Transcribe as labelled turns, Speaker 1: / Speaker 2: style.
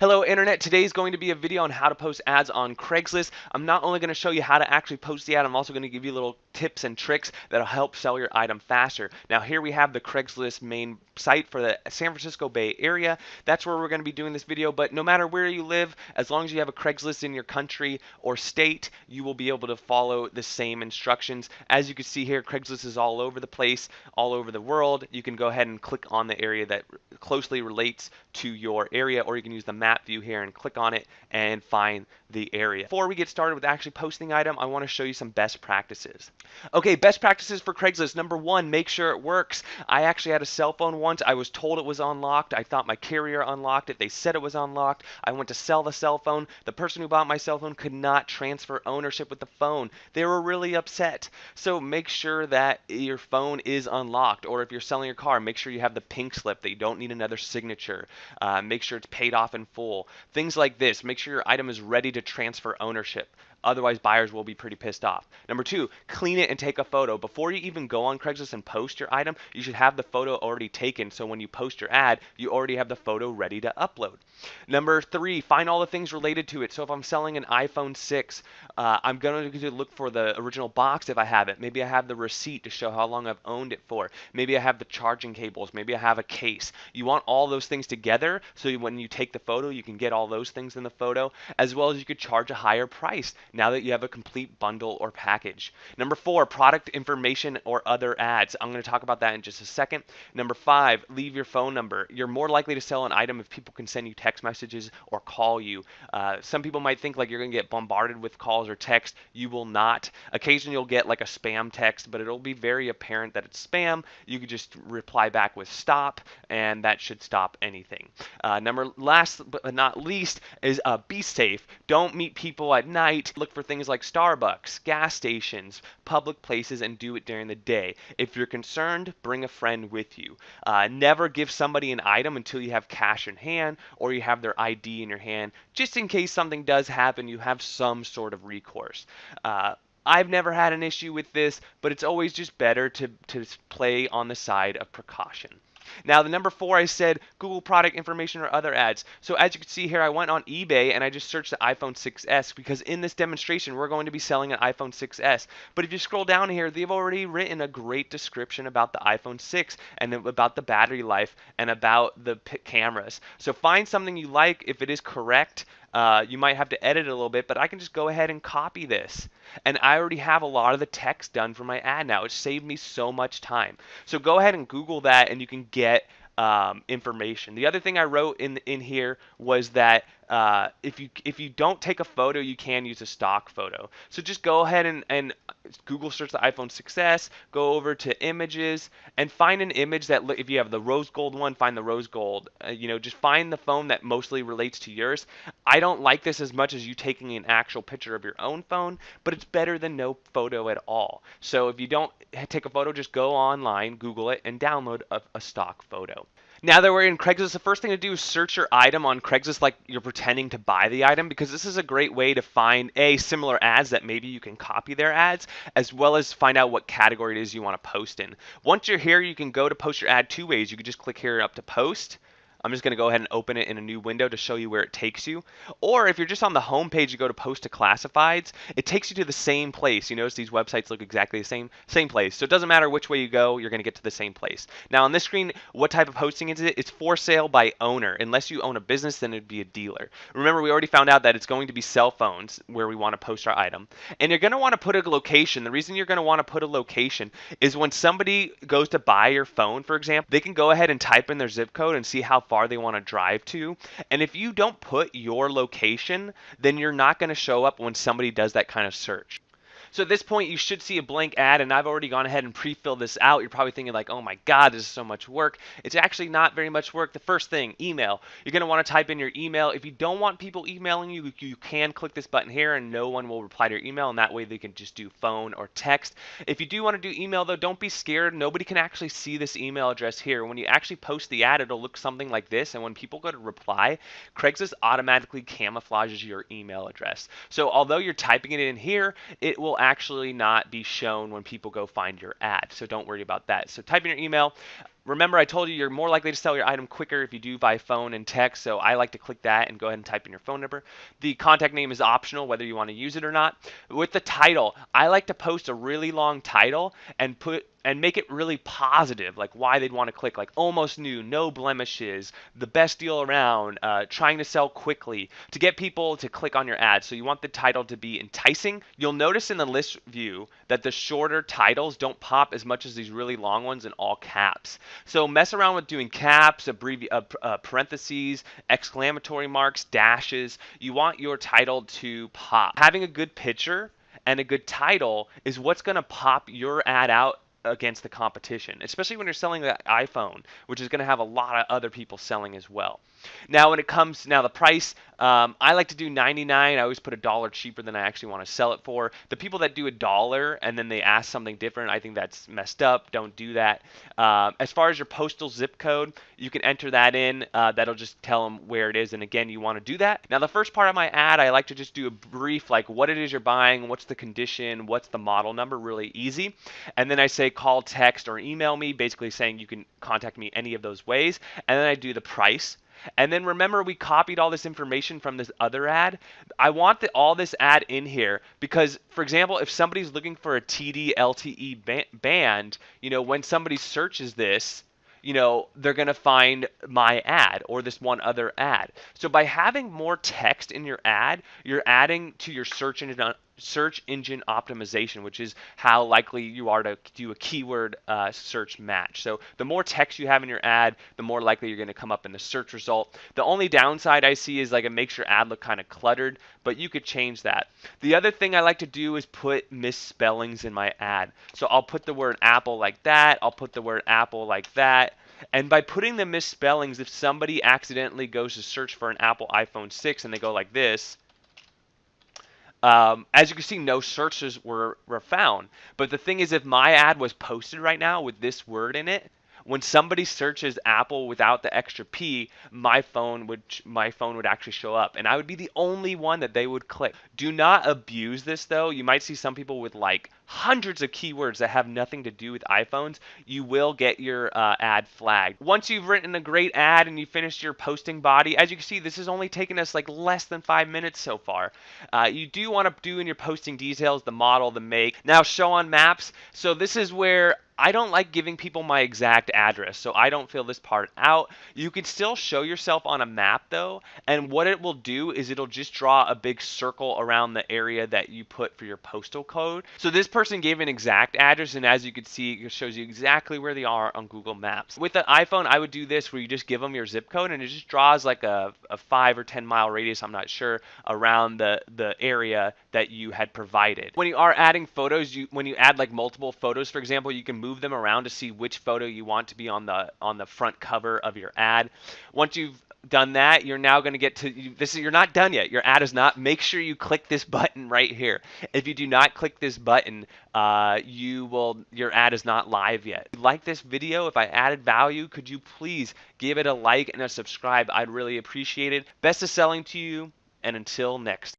Speaker 1: Hello Internet, today is going to be a video on how to post ads on Craigslist. I'm not only going to show you how to actually post the ad, I'm also going to give you little tips and tricks that'll help sell your item faster. Now here we have the Craigslist main site for the San Francisco Bay Area. That's where we're going to be doing this video, but no matter where you live, as long as you have a Craigslist in your country or state, you will be able to follow the same instructions. As you can see here, Craigslist is all over the place, all over the world. You can go ahead and click on the area that closely relates to your area, or you can use the map view here and click on it and find the area. Before we get started with actually posting the item, I want to show you some best practices. Okay, best practices for Craigslist. Number one, make sure it works. I actually had a cell phone once. I was told it was unlocked. I thought my carrier unlocked it. They said it was unlocked. I went to sell the cell phone. The person who bought my cell phone could not transfer ownership with the phone. They were really upset. So make sure that your phone is unlocked, or if you're selling your car, make sure you have the pink slip that you don't need another signature. Make sure it's paid off in full. Things like this. Make sure your item is ready to transfer ownership. Otherwise, buyers will be pretty pissed off. Number two, clean it and take a photo. Before you even go on Craigslist and post your item, you should have the photo already taken, so when you post your ad, you already have the photo ready to upload. Number three, find all the things related to it. So if I'm selling an iPhone 6, I'm going to look for the original box if I have it. Maybe I have the receipt to show how long I've owned it for. Maybe I have the charging cables. Maybe I have a case. You want all those things together, so when you take the photo, you can get all those things in the photo, as well as you could charge a higher price now that you have a complete bundle or package. Number four, product information or other ads. I'm going to talk about that in just a second. Number five, leave your phone number. You're more likely to sell an item if people can send you text messages or call you. Some people might think like you're going to get bombarded with calls or text. You will not. Occasionally you'll get like a spam text, but it'll be very apparent that it's spam. You could just reply back with stop, and that should stop anything. Last but not least is be safe. Don't meet people at night. Look for things like Starbucks, gas stations, public places, and do it during the day. If you're concerned, bring a friend with you. Never give somebody an item until you have cash in hand or you have their ID in your hand, just in case something does happen, you have some sort of recourse. I've never had an issue with this, but it's always just better to play on the side of precaution. Now, the number four, I said Google product information or other ads. So as you can see here, I went on eBay and I just searched the iPhone 6s because in this demonstration, we're going to be selling an iPhone 6s. But if you scroll down here, they've already written a great description about the iPhone 6 and about the battery life and about the cameras. So find something you like. If it is correct, you might have to edit it a little bit, but I can just go ahead and copy this. And I already have a lot of the text done for my ad now. It saved me so much time. So go ahead and Google that and you can get information. The other thing I wrote in here was that if you don't take a photo, you can use a stock photo. So just go ahead and Google search the iPhone 6s, go over to images, and find an image that, if you have the rose gold one, find the rose gold. Just find the phone that mostly relates to yours. I don't like this as much as you taking an actual picture of your own phone, but it's better than no photo at all. So if you don't take a photo, just go online, Google it, and download a stock photo. Now that we're in Craigslist, the first thing to do is search your item on Craigslist like you're pretending to buy the item, because this is a great way to find similar ads that maybe you can copy their ads, as well as find out what category it is you want to post in. Once you're here, you can go to post your ad two ways. You can just click here up to post. I'm just going to go ahead and open it in a new window to show you where it takes you. Or if you're just on the home page, you go to post to classifieds, it takes you to the same place. You notice these websites look exactly the same place. So it doesn't matter which way you go, you're going to get to the same place. Now on this screen, what type of hosting is it? It's for sale by owner. Unless you own a business, then it'd be a dealer. Remember, we already found out that it's going to be cell phones where we want to post our item. And you're going to want to put a location. The reason you're going to want to put a location is when somebody goes to buy your phone, for example, they can go ahead and type in their zip code and see how far they want to drive to. And if you don't put your location, then you're not going to show up when somebody does that kind of search. So at this point, you should see a blank ad, and I've already gone ahead and pre-filled this out. You're probably thinking like, oh my God, this is so much work. It's actually not very much work. The first thing, email. You're going to want to type in your email. If you don't want people emailing you, you can click this button here and no one will reply to your email, and that way they can just do phone or text. If you do want to do email though, don't be scared. Nobody can actually see this email address here. When you actually post the ad, it'll look something like this, and when people go to reply, Craigslist automatically camouflages your email address. So although you're typing it in here, it will actually not be shown when people go find your ad. So don't worry about that. So type in your email. Remember, I told you you're more likely to sell your item quicker if you do by phone and text, so I like to click that and go ahead and type in your phone number. The contact name is optional, whether you want to use it or not. With the title, I like to post a really long title and make it really positive, like why they'd want to click, like almost new, no blemishes, the best deal around, trying to sell quickly, to get people to click on your ad. So you want the title to be enticing. You'll notice in the list view that the shorter titles don't pop as much as these really long ones in all caps. So mess around with doing caps, parentheses, exclamatory marks, dashes. You want your title to pop. Having a good picture and a good title is what's going to pop your ad out against the competition, especially when you're selling the iPhone, which is going to have a lot of other people selling as well. Now, when it comes now the price, I like to do 99. I always put $1 cheaper than I actually want to sell it for. The people that do $1 and then they ask something different, I think that's messed up. Don't do that. As far as your postal zip code, you can enter that in. That'll just tell them where it is. And again, you want to do that. Now, the first part of my ad, I like to just do a brief, like what it is you're buying, what's the condition, what's the model number, really easy. And then I say call, text, or email me, basically saying you can contact me any of those ways. And then I do the price. And then remember, we copied all this information from this other ad. I want all this ad in here because, for example, if somebody's looking for a TD LTE band, when somebody searches this, they're going to find my ad or this one other ad. So by having more text in your ad, you're adding to your search engine optimization, which is how likely you are to do a keyword search match. So the more text you have in your ad, the more likely you're going to come up in the search result. The only downside I see is like it makes your ad look kind of cluttered, but you could change that. The other thing I like to do is put misspellings in my ad. So I'll put the word Apple like that. I'll put the word Apple like that. And by putting the misspellings, if somebody accidentally goes to search for an Apple iPhone 6 and they go like this, as you can see, no searches were found. But the thing is, if my ad was posted right now with this word in it, when somebody searches Apple without the extra P, my phone would actually show up, and I would be the only one that they would click. Do not abuse this though. You might see some people with like hundreds of keywords that have nothing to do with iPhones. You will get your ad flagged. Once you've written a great ad and you finished your posting body, as you can see, this has only taken us like less than 5 minutes so far. You do want to do in your posting details the model, the make. Now show on maps. So this is where I don't like giving people my exact address, so I don't fill this part out. You can still show yourself on a map though, and what it will do is it'll just draw a big circle around the area that you put for your postal code. So this person gave an exact address, and as you can see, it shows you exactly where they are on Google Maps. With an iPhone, I would do this where you just give them your zip code, and it just draws like a 5 or 10 mile radius, I'm not sure, around the area that you had provided. When you are adding photos, when you add like multiple photos, for example, you can move them around to see which photo you want to be on the front cover of your ad. Once you've done that, you're now going to get to this. You're not done yet. Your ad is not. Make sure you click this button right here. If you do not click this button, your ad is not live yet. If you like this video, if I added value, could you please give it a like and a subscribe? I'd really appreciate it. Best of selling to you, and until next time.